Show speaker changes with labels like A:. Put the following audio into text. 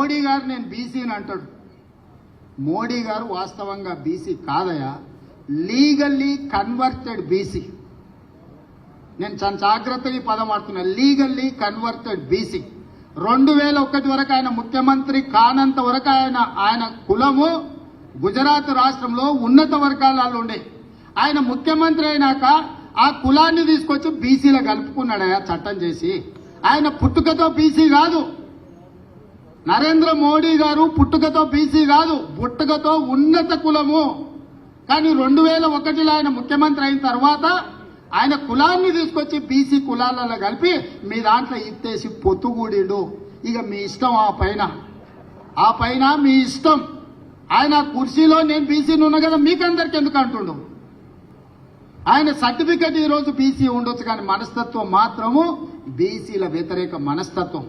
A: మోడీ గారు నేను బీసీని అంటాడు. మోడీ గారు వాస్తవంగా బీసీ కాదయా, లీగల్లీ కన్వర్టెడ్ బీసీ. నేను చాలా జాగ్రత్తగా ఈ పదం ఆడుతున్నా, లీగల్లీ కన్వర్టెడ్ బీసీ. 2001 వరకు ఆయన ముఖ్యమంత్రి కానంత వరకు ఆయన కులము గుజరాత్ రాష్ట్రంలో ఉన్నత వర్గాలలో ఉండే. ఆయన ముఖ్యమంత్రి అయినాక ఆ కులాన్ని తీసుకొచ్చి బీసీలో కలుపుకున్నాడయా చట్టం చేసి. ఆయన పుట్టుకతో బీసీ కాదు, నరేంద్ర మోడీ గారు పుట్టుకతో బీసీ కాదు, పుట్టుకతో ఉన్నత కులము. కానీ 2001లో ఆయన ముఖ్యమంత్రి అయిన తర్వాత ఆయన కులాన్ని తీసుకొచ్చి బీసీ కులాలలో కలిపి మీ దాంట్లో ఇత్తేసి పొత్తుగూడిడు. ఇక మీ ఇష్టం, ఆ పైన మీ ఇష్టం. ఆయన కుర్చీలో నేను బీసీని ఉన్నా కదా మీకందరికి ఎందుకు అంటుండు. ఆయన సర్టిఫికెట్ ఈరోజు బీసీ ఉండొచ్చు, కానీ మనస్తత్వం మాత్రము బీసీల వ్యతిరేక మనస్తత్వం.